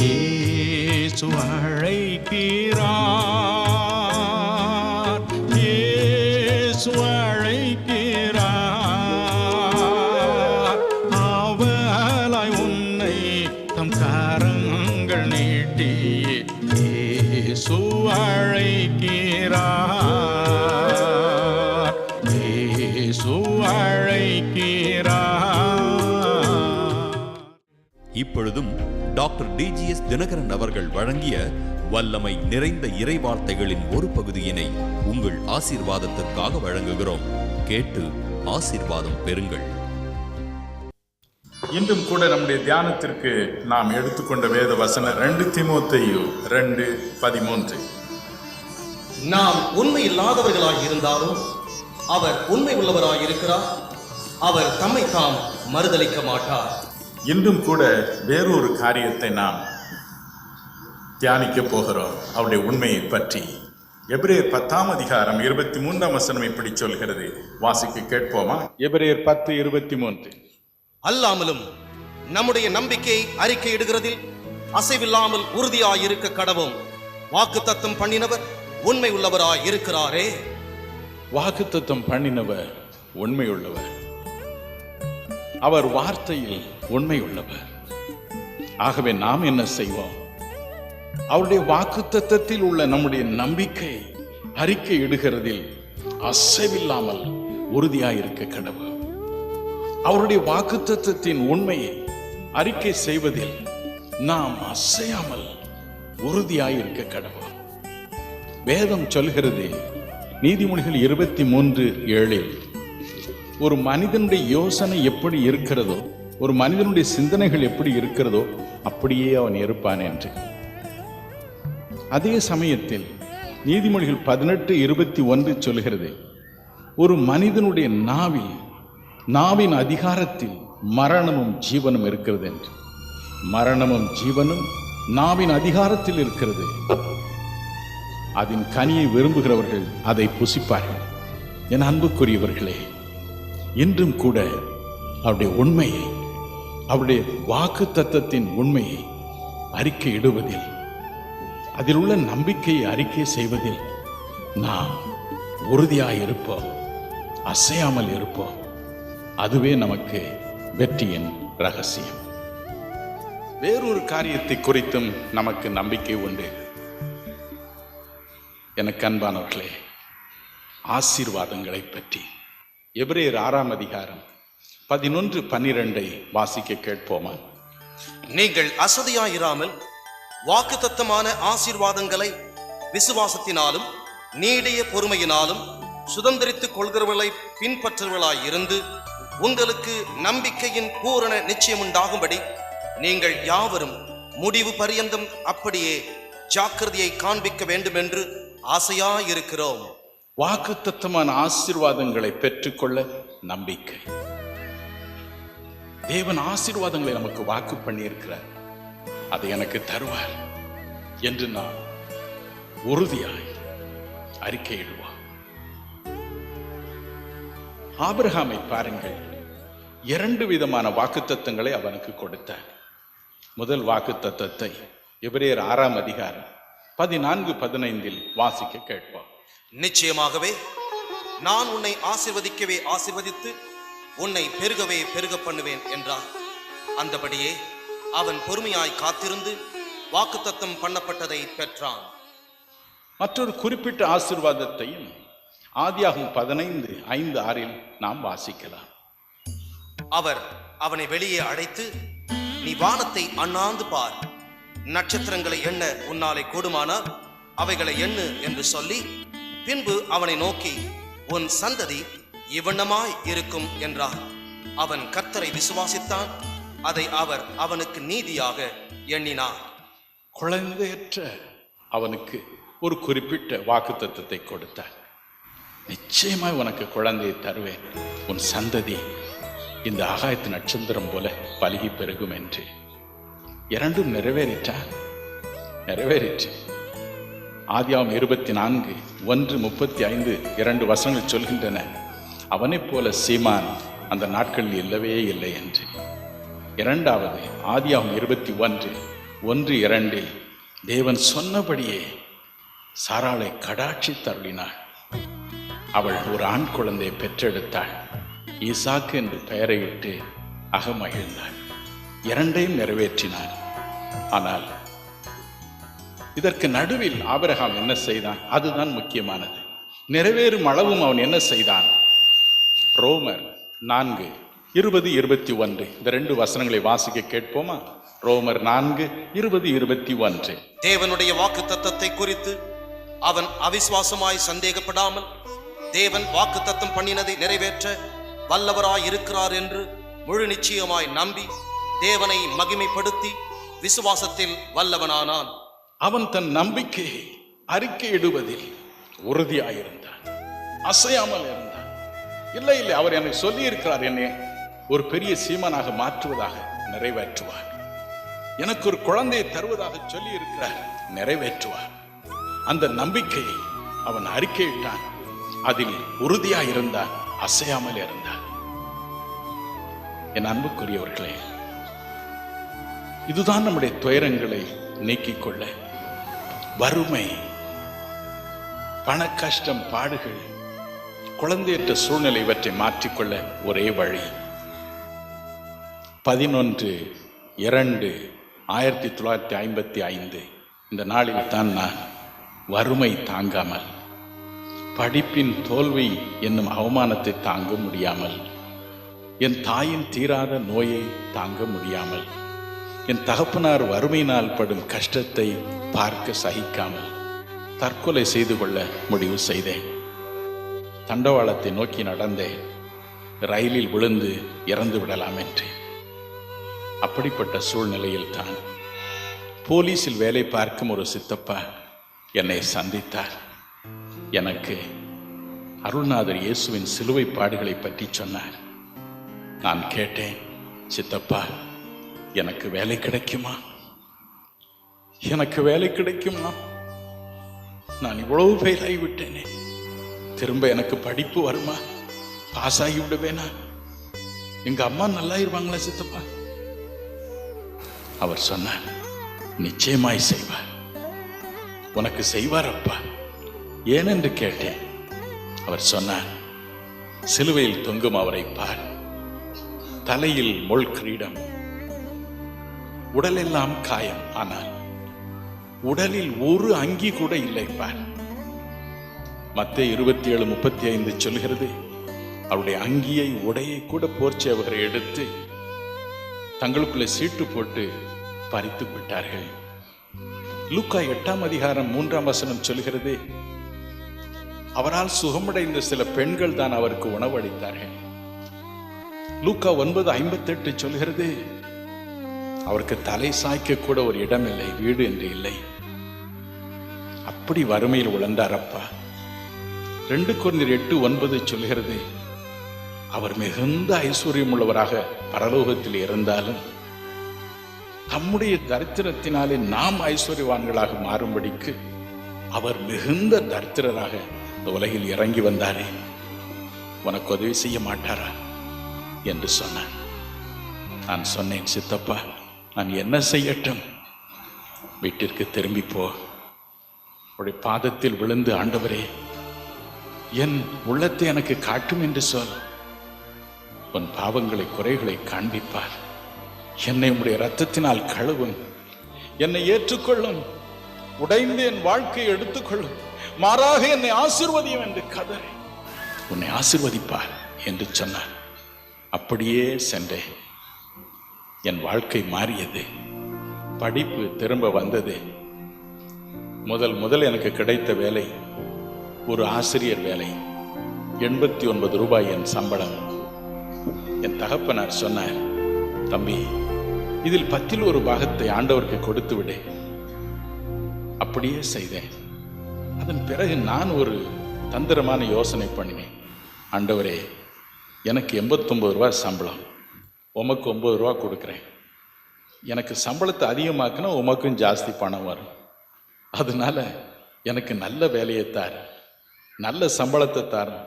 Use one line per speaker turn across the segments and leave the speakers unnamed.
இயேசு அழைக்கிறார், இயேசு அழைக்கிறார். ஆவலாய் உன்னை தம் கரங்கள் நீட்டி இயேசு அழைக்கிறார், இயேசு அழைக்கிறார்.
இப்பொழுதும் டாக்டர் டிஜிஎஸ் தினகரன் அவர்கள் வழங்கிய வல்லமை நிறைந்த இறைவார்த்தைகளின் ஒரு பகுதியினை உங்கள் ஆசீர்வாதத்திற்காக வழங்குகிறோம். கேட்டு ஆசீர்வாதம் பெறுங்கள்.
இன்றும் கூட நம்முடைய தியானத்திற்கு நாம் எடுத்துக்கொண்ட வேத வசனம் 2 தீமோத்தேயு 2:13.
நாம் உண்மை இல்லாதவர்களாய் இருந்தாலும் அவர் உண்மை உள்ளவராய் இருக்கிறார். அவர் தம்மை தாம் மறுதலிக்க மாட்டார்.
இன்றும் கூட வேறொரு காரியத்தை நாம் தியானிக்க போகிறோம், அவருடைய உண்மையை பற்றி. எபிரேயர் 10:23 இப்படி சொல்கிறது. வாசிக்க கேட்போமா? எபிரேயர் 10:23.
அல்லாமலும் நம்முடைய நம்பிக்கையை அறிக்கையிடுகிறதில் அசைவில்லாமல் உறுதியாயிருக்க கடவும் வாக்குத்தத்தம் பண்ணினவர் உண்மை உள்ளவராய் இருக்கிறாரே.
வாக்குத்தத்தம் பண்ணினவர் உண்மை உள்ளவர், அவர் வார்த்தையில் உண்மை உள்ளவர். ஆகவே நாம் என்ன செய்வோம்? அவருடைய வாக்குத்தத்தத்தில் உள்ள நம்முடைய நம்பிக்கை அறிக்கை இடுகிறதில் அசைவில்லாமல் உறுதியாயிருக்க கடவுள். அவருடைய வாக்குத்தத்தத்தின் உண்மையை அறிக்கை செய்வதில் நாம் அசையாமல் உறுதியாயிருக்க கடவுள். வேதம் சொல்கிறது, நீதிமொழிகள் 23:7, ஒரு மனிதனுடைய யோசனை எப்படி இருக்கிறதோ, ஒரு மனிதனுடைய சிந்தனைகள் எப்படி இருக்கிறதோ அப்படியே அவன் இருப்பான் என்று. அதே சமயத்தில் நீதிமொழிகள் 18:21 சொல்கிறது, ஒரு மனிதனுடைய நாவின் அதிகாரத்தில் மரணமும் ஜீவனும் இருக்கிறது என்று. மரணமும் ஜீவனும் நாவின் அதிகாரத்தில் இருக்கிறது. அதன் கனியை விரும்புகிறவர்கள் அதை புசிப்பார்கள். என் அன்புக்குரியவர்களே, இன்றும் கூட அவருடைய உண்மையை, அவருடைய வாக்கு தத்தத்தின் உண்மையை அறிக்கை இடுவதில், அதில் உள்ள நம்பிக்கையை அறிக்கை செய்வதில் நாம் உறுதியாயிருப்போம், அசையாமல் இருப்போம். அதுவே நமக்கு வெற்றியின் ரகசியம். வேறொரு காரியத்தை குறித்தும் நமக்கு நம்பிக்கை உண்டு. எனக்கு அன்பானவர்களே, ஆசீர்வாதங்களை பற்றி எபிரேயர் 6:11-12 வாசிக்க கேட்போமா?
நீங்கள் அசதியாயிராமல் வாக்குத்தத்தமான ஆசீர்வாதங்களை விசுவாசத்தினாலும் நீடிய பொறுமையினாலும் சுதந்திரித்துக் கொள்கிறவர்களை பின்பற்றுவர்களாய் இருந்து உங்களுக்கு நம்பிக்கையின் பூரண நிச்சயம் உண்டாகும்படி நீங்கள் யாவரும் முடிவு பரியந்தம் அப்படியே ஜாக்கிரதையை காண்பிக்க வேண்டும் என்று ஆசையாயிருக்கிறோம்.
வாக்குத்தத்தமான ஆசீர்வாதங்களை பெற்றுக்கொள்ள நம்பிக்கை. தேவன் ஆசீர்வாதங்களை நமக்கு வாக்கு பண்ணியிருக்கிறார், அதை எனக்கு தருவார் என்று நாம் உறுதியாய் அறிக்கையிடுவோம். ஆபிரகாமை பாருங்கள், 2 விதமான வாக்குத்தத்தங்களை அவனுக்கு கொடுத்தார். முதல் வாக்குத்தத்தத்தை எபிரேயர் 6:14-15 வாசிக்க கேட்போம்.
நிச்சயமாகவே நான் உன்னை ஆசீர்வதிக்கவே ஆசீர்வதித்து உன்னை பெருகவே பெருக பண்ணுவேன் என்றார். அந்தபடியே அவன் பொறுமையாய் காத்திருந்து வாக்குத்தத்தம் பண்ணப்பட்டதை பெற்றான்.
மற்றொரு குறிப்பிட்ட ஆசீர்வாதத்தையும் ஆதியாகமம் 15:5-6 நாம் வாசிக்கலாம்.
அவர் அவனை வெளியே அழைத்து, நீ வானத்தை அண்ணாந்து பார், நட்சத்திரங்களை எண்ண உன்னாலே கூடுமானால் அவைகளை எண்ணு என்று சொல்லி, பின்பு அவனை நோக்கி, உன் சந்ததி இவ்வண்ணமாய் இருக்கும் என்றார். அவன் கர்த்தரை விசுவாசித்தான், அதை அவர் அவனுக்கு நீதியாக எண்ணினார்.
குழந்தையற்ற அவனுக்கு ஒரு குறிப்பிட்ட வாக்குத்தத்தத்தை கொடுத்தார். நிச்சயமாய் உனக்கு குழந்தையை தருவேன், உன் சந்ததி இந்த ஆகாயத்து நட்சத்திரம் போல பலுகி பெருகும் என்று. இரண்டும் நிறைவேறிற்று. ஆதியாகமம் 24:1-35 2 வசனங்கள் சொல்கின்றன, அவனைப் போல சீமான் அந்த நாட்களில் இல்லவே இல்லை என்று. இரண்டாவது ஆதியாகமம் 1:2 தேவன் சொன்னபடியே சாராளை கடாட்சி தருளினாள். அவள் ஒரு ஆண் குழந்தையை பெற்றெடுத்தாள். ஈசாக்கு என்று பெயரையிட்டு அகமகிழ்ந்தாள். 2ஐயும் நிறைவேற்றினார். ஆனால் இதற்கு நடுவில் ஆபிரகாம் என்ன செய்தான்? அதுதான் முக்கியமானது. நிறைவேறும் அளவும் அவன் என்ன செய்தான்? ரோமர் 4:20-21 இந்த 2 வசனங்களை வாசிக்க கேட்போமா? ரோமர் 4:20-21.
தேவனுடைய வாக்குத்தத்தத்தை குறித்து அவன் அவிசுவாசமாய் சந்தேகப்படாமல் தேவன் வாக்குத்தத்தம் பண்ணினதை நிறைவேற்ற வல்லவராய் இருக்கிறார் என்று முழு நிச்சயமாய் நம்பி தேவனை மகிமைப்படுத்தி விசுவாசத்தில் வல்லவனானான்.
அவன் தன் நம்பிக்கையை அறிக்கையிடுவதில் உறுதியாயிருந்தான், அசையாமல் இருந்தான். இல்லை அவர் எனக்கு சொல்லி இருக்கிறார், என்னை ஒரு பெரிய சீமானாக மாற்றுவதாக, நிறைவேற்றுவார். எனக்கு ஒரு குழந்தையை தருவதாக சொல்லி இருக்கிறார், நிறைவேற்றுவார். அந்த நம்பிக்கையை அவன் அறிக்கையிட்டான், அதில் உறுதியாயிருந்தான், அசையாமல் இருந்தான். என் அன்புக்குரியவர்களே, இதுதான் நம்முடைய துயரங்களை நீக்கிக் கொள்ள, வறுமை, பண கஷ்டம், பாடுகள், குழந்தையற்ற சூழ்நிலை இவற்றை மாற்றிக்கொள்ள ஒரே வழி. 11/2/1955 இந்த நாளில் தான் நான் வறுமை தாங்காமல், படிப்பின் தோல்வி என்னும் அவமானத்தை தாங்க முடியாமல், என் தாயின் தீராத நோயை தாங்க முடியாமல், என் தகப்பனார் வறுமையினால் படும் கஷ்டத்தை பார்க்க சகிக்காமல் தற்கொலை செய்து கொள்ள முடிவு செய்தேன். தண்டவாளத்தை நோக்கி நடந்தேன். ரயிலில் விழுந்து இறந்து விடலாம் என்று. அப்படிப்பட்ட சூழ்நிலையில் தான் போலீஸில் வேலை பார்க்கும் ஒரு சித்தப்பா என்னை சந்தித்தார். எனக்கு அருள்நாதர் இயேசுவின் சிலுவை பாடுகளை பற்றி சொன்னார். நான் கேட்டேன், சித்தப்பா, எனக்கு வேலை கிடைக்குமா? எனக்கு வேலை கிடைக்குமா? நான் இவ்வளவு ஃபெயில் ஆகிவிட்டேனே, திரும்ப எனக்கு படிப்பு வருமா? பாஸ் ஆகி விடுவேனா? எங்க அம்மா நல்லா இருப்பாங்களா சித்தப்பா? அவர் சொன்னார், நிச்சயமாய் செய்வார், உனக்கு செய்வார் அப்பா. ஏனென்று கேட்டேன். அவர் சொன்னார், சிலுவையில் தொங்கும் அவரை பார், தலையில் முள் கிரீடம், உடலெல்லாம் காயம், ஆனால் உடலில் ஒரு அங்கி கூட இல்லை பார். மத்தேயு 27:35 சொல்கிறது, அவருடைய அங்கியை, உடையை கூட போர்ச்சேவகரை எடுத்து தங்களுக்குள்ளே சீட்டு போட்டு பறித்து விட்டார்கள். லூக்கா 8:3 சொல்கிறது, அவரால் சுகமடைந்த சில பெண்கள் தான் அவருக்கு உணவளித்தார்கள். லூக்கா 9:58 சொல்கிறது, அவருக்கு தலை சாய்க்க கூட ஒரு இடம் இல்லை, வீடு என்று இல்லை. அப்படி வறுமையில் உழந்தாரப்பா. 2 கொரிந்தியர் 8:9 சொல்கிறது, அவர் மிகுந்த ஐஸ்வர்யம் உள்ளவராக பரலோகத்தில் இருந்தாலும் தம்முடைய தரித்திரத்தினாலே நாம் ஐஸ்வர்யவான்களாக மாறும்படிக்கு அவர் மிகுந்த தரித்திரராக இந்த உலகில் இறங்கி வந்தாரே, உனக்கு உதவி செய்ய மாட்டாரா என்று சொன்னார். நான் சொன்னேன், சித்தப்பா, நான் என்ன செய்யட்டும்? வீட்டிற்கு திரும்பி போ, உடைய பாதத்தில் விழுந்து, ஆண்டவரே, என் உள்ளத்தை எனக்கு காட்டும் என்று சொல். உன் பாவங்களை, குறைகளை காண்பிப்பார். என்னை உடைய இரத்தத்தினால் கழுவும், என்னை ஏற்றுக்கொள்ளும், உடைந்து என் வாழ்க்கையை எடுத்துக்கொள்ளும், மாறாக என்னை ஆசீர்வதியும் என்று கதறி உன்னை ஆசீர்வதிப்பார் என்று சொன்னார். அப்படியே சென்றேன். என் வாழ்க்கை மாறியது. படிப்பு திரும்ப வந்தது. முதல் எனக்கு கிடைத்த வேலை ஒரு ஆசிரியர் வேலை. 89 ரூபாய் என் சம்பளம். என் தகப்பனார் சொன்னார், தம்பி, இதில் 10ல் 1 பாகத்தை ஆண்டவருக்கு கொடுத்து விடு. அப்படியே செய்தேன். அதன் பிறகு நான் ஒரு தந்திரமான யோசனை பண்ணினேன். ஆண்டவரே, எனக்கு 89 ரூபாய் சம்பளம், உமக்கு 9 ரூபா கொடுக்குறேன். எனக்கு சம்பளத்தை அதிகமாக்குனா உமக்கும் ஜாஸ்தி பணம் வரும். அதனால எனக்கு நல்ல வேலையை தார், நல்ல சம்பளத்தை தாரும்,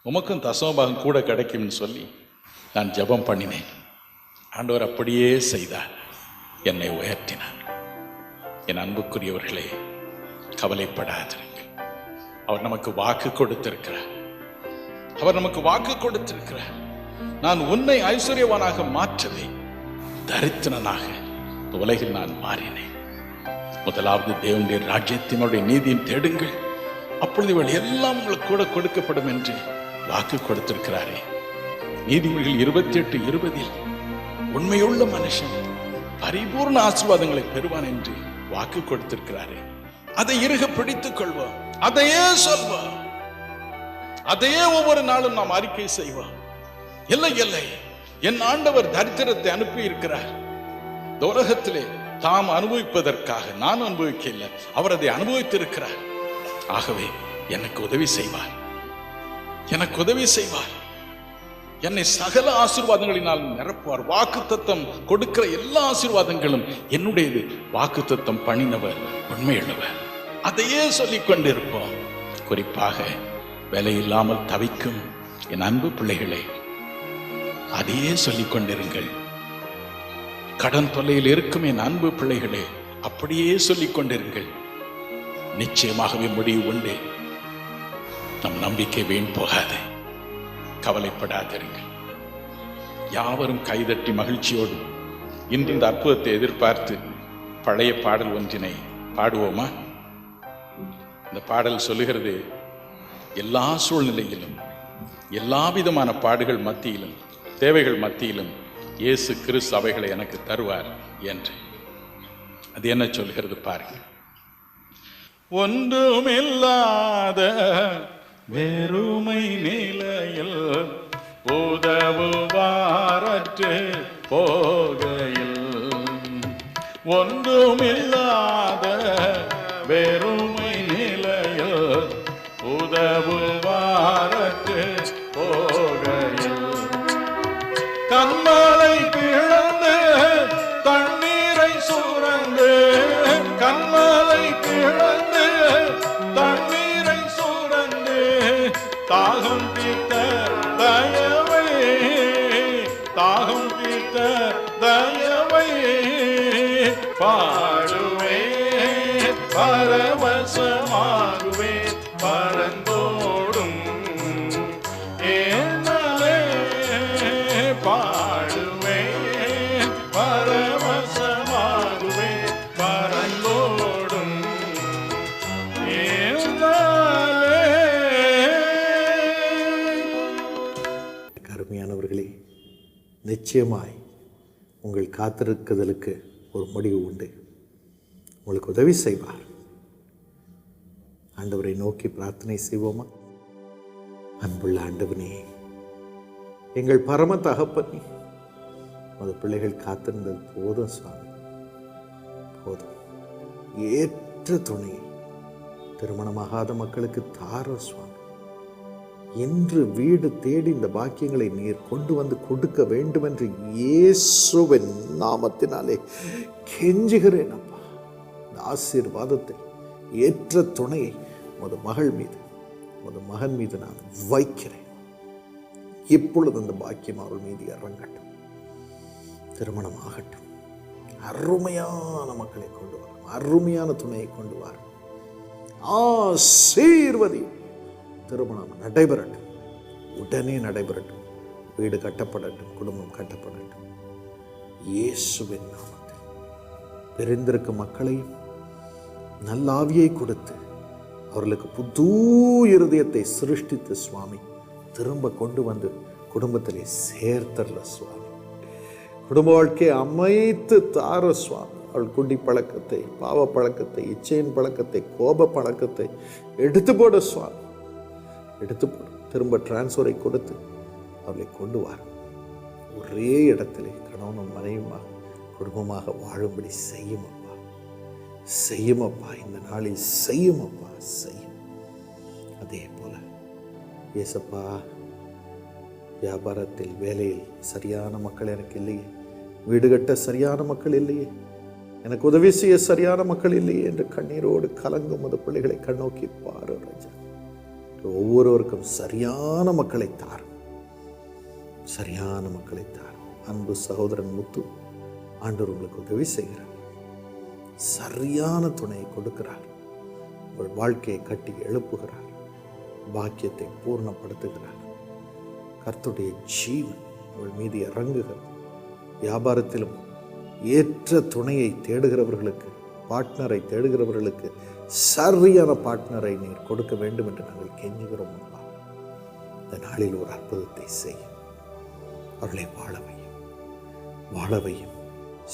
உமக்கும் தசமபாகம் கூட கிடைக்கும்னு சொல்லி நான் ஜெபம் பண்ணினேன். ஆண்டவர் அப்படியே செய்தார், என்னை உயர்த்தினார். என் அன்புக்குரியவர்களே, கவலைப்படாதிருங்கள். அவர் நமக்கு வாக்கு கொடுத்திருக்கிறார். அவர் நமக்கு வாக்கு கொடுத்திருக்கிறார். நான் உன்னை ஐஸ்வர்யவானாக மாற்றவே தரித்திரனாக இந்த உலகில் நான் மாறினேன். முதலாவது தேவனுடைய ராஜ்யத்தினுடைய நீதியும் தேடுங்கள், அப்பொழுது இவள் எல்லாம் உங்களுக்கு கூட கொடுக்கப்படும் என்று வாக்கு கொடுத்திருக்கிறாரே. நீதிமொழிகள் 28:20 உண்மையுள்ள மனுஷன் பரிபூர்ண ஆசீர்வாதங்களை பெறுவான் என்று வாக்கு கொடுத்திருக்கிறாரே. அதை இறுக பிடித்துக் கொள்வோம், அதையே சொல்வோம், அதையே ஒவ்வொரு நாளும் நாம் அறிக்கை செய்வோம். இல்லை இல்லை, என் ஆண்டவர் தரித்திரத்தை அனுப்பி இருக்கிறார். இந்த உலகத்திலே தாம் அனுபவிப்பதற்காக நான் அனுபவிக்க இல்லை, அவர் அதை அனுபவித்திருக்கிறார். ஆகவே எனக்கு உதவி செய்வார், எனக்கு உதவி செய்வார், என்னை சகல ஆசீர்வாதங்களினால் நிரப்புவார். வாக்குத்தத்தம் கொடுக்கிற எல்லா ஆசீர்வாதங்களும் என்னுடையது. வாக்குத்தத்தம் பண்ணினவர் உண்மையுள்ளவர். அதையே சொல்லிக் கொண்டிருப்போம். குறிப்பாக வேலை இல்லாமல் தவிக்கும் என் அன்பு பிள்ளைகளே, அதையே சொல்லிக் கொண்டிருங்கள். கடன் தொல்லையில் இருக்கும் என் அன்பு பிள்ளைகளே, அப்படியே சொல்லிக் கொண்டிருங்கள். நிச்சயமாகவே முடிவு உண்டு. நம் நம்பிக்கை வீண் போகாது. கவலைப்படாதிருங்கள். யாவரும் கைதட்டி மகிழ்ச்சியோடு இன்று இந்த அற்புதத்தை எதிர்பார்த்து பழைய பாடல் ஒன்றினை பாடுவோமா? இந்த பாடல் சொல்லுகிறது, எல்லா சூழ்நிலையிலும் எல்லா விதமான பாடுகள் மத்தியிலும் தேவைகள் மத்தியிலும் இயேசு கிறிஸ்து அவைகளை எனக்கு தருவார் என்று. அது என்ன சொல்கிறது பாருங்கள். ஒன்றுமில்லாத வெறுமை நிலையில் உதவுவாரற்று போகையில், ஒன்றுமில்லாத வெறுமை நிலையில் உதவுவாரற்று போகையில், கண்மலை பிளந்து தண்ணீரை சுரந்து, கண்மலை பிளந்து தண்ணீரை சுரந்து, தாகம் தீர்த்த தயவை, தாகம் தீர்த்த தயவை பாடுவே, பரவசமாகுவே, பரந்தோடும் ஏனலே பாடுவே, பரவசமாகுவே, பரந்தோடும் ஏனலே.
அருமையானவர்களே, நிச்சயமாய் உங்கள் காத்திருக்குதலுக்கு ஒரு முடிவு உண்டு. உங்களுக்கு உதவி செய்வார். ஆண்டவரை நோக்கி பிரார்த்தனை செய்வோமா? அன்புள்ள ஆண்டவனே, எங்கள் பரம தகப்பனே, அது பிள்ளைகள் காத்திருந்தது போதும் சுவாமி, போதும். ஏற்ற துணை திருமணமாகாத மக்களுக்கு தாரும் சுவாமி. இன்று வீடு தேடி இந்த பாக்கியங்களை நீர் கொண்டு வந்து கொடுக்க வேண்டும் என்று இயேசுவின் நாமத்தினாலே கெஞ்சுகிறேன் அப்பா. இந்த ஆசீர்வாதத்தை, ஏற்ற துணையை உமது மகள் மீது, உமது மகன் மீது நான் வைக்கிறேன். இப்பொழுது அந்த பாக்கியம் அவர்கள் மீது இறங்கட்டும். திருமணம் ஆகட்டும். அருமையான மக்களை கொண்டு வரும், அருமையான துணையை கொண்டு வரும். ஆசீர்வதி. திருமணம் நடைபெறட்டும், உடனே நடைபெறட்டும். வீடு கட்டப்படட்டும், குடும்பம் கட்டப்படட்டும். இயேசுவின் நாமத்தில் பிரிந்திருக்கும் மக்களையும் நல்ல ஆவியை கொடுத்து அவர்களுக்கு புது இருதயத்தை சிருஷ்டித்து சுவாமி திரும்ப கொண்டு வந்து குடும்பத்திலே சேர்த்தர்ல சுவாமி. குடும்ப வாழ்க்கையை அமைத்து தார சுவாமி. அவள் குடி பழக்கத்தை, பாவ பழக்கத்தை, இச்சையின் பழக்கத்தை, கோப பழக்கத்தை எடுத்து போட சுவாமி, எடுத்து போடு. திரும்ப டிரான்ஸ்ஃபரை கொடுத்து அவர்களை கொண்டு வர ஒரே இடத்திலே கணவனும் மனைவியுமாக குடும்பமாக வாழும்படி செய்யும் அப்பா, செய்யும் அப்பா. இந்த நாளில் செய்யும் அப்பா, செய்யும். அதே போல ஏசப்பா, வியாபாரத்தில், வேலையில் சரியான மக்கள் எனக்கு இல்லையே, வீடு கட்ட சரியான மக்கள் இல்லையே, எனக்கு உதவி செய்ய சரியான மக்கள் இல்லையே என்று கண்ணீரோடு கலங்கும் அந்த பிள்ளைகளை கண்ணோக்கி பாரு ராஜா. ஒவ்வொருவருக்கும் சரியான மக்களை தாரும், சரியான மக்களை தாரும். அன்பு சகோதரன் முத்து, ஆண்டவர் உங்களுக்கு உதவி செய்கிறார். சரியான துணையை கொடுக்கிறார். உங்கள் வாழ்க்கையை கட்டி எழுப்புகிறார். பாக்கியத்தை பூர்ணப்படுத்துகிறார். கர்த்தருடைய ஜீவன் உங்கள் மீது இறங்குகிறது. வியாபாரத்திலும் ஏற்ற துணையை தேடுகிறவர்களுக்கு, பார்ட்னரை தேடுகிறவர்களுக்கு சரியான பார்ட்னரை நீர் கொடுக்க வேண்டும் என்று நாங்கள் கெஞ்சுகிறோம். அப்பா, இந்த நாளில் ஒரு அற்புதத்தை செய்யும். அவர்களை வாழவையும்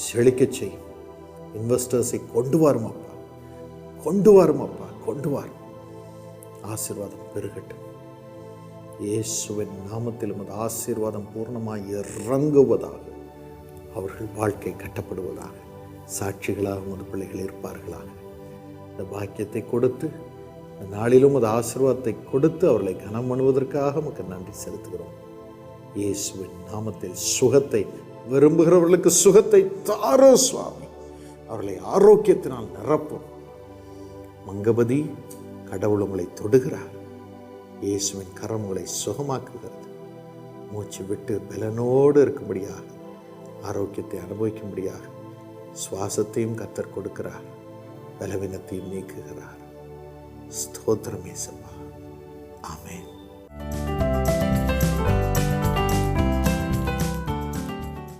செழிக்கச் செய்யும். இன்வெஸ்டர்ஸை கொண்டு வரும் அப்பா, கொண்டு வரும். ஆசீர்வாதம் பெருகட்டும். இயேசுவின் நாமத்தில் உமது ஆசீர்வாதம் பூர்ணமாய் இறங்குவதாக. அவர்கள் வாழ்க்கை கட்டப்படுவதாக. சாட்சிகளாக உமது பிள்ளைகள் இருப்பார்களாக. இந்த பாக்கியத்தை கொடுத்து, இந்த நாளிலும் உமது ஆசீர்வாதத்தை கொடுத்து அவர்களை கனம் பண்ணுவதற்காக உமக்கு நன்றி செலுத்துகிறோம். இயேசுவின் நாமத்தில் சுகத்தை விரும்புகிறவர்களுக்கு சுகத்தை தாரோ சுவாமி. அவர்களை ஆரோக்கியத்தினால் நிரப்பும். மங்கபதி, கடவுள் உங்களை தொடுகிறார். இயேசுவின் கரம் உங்களை சுகமாக்குகிறது. மூச்சு விட்டு பலனோடு இருக்கும்படியாக, ஆரோக்கியத்தை அனுபவிக்கும்படியாக சுவாசத்தையும் கர்த்தர் கொடுக்கிறார். பலவீனத்தையும் நீக்குகிறார். ஸ்தோத்திரம் இயேசுவா. ஆமென்.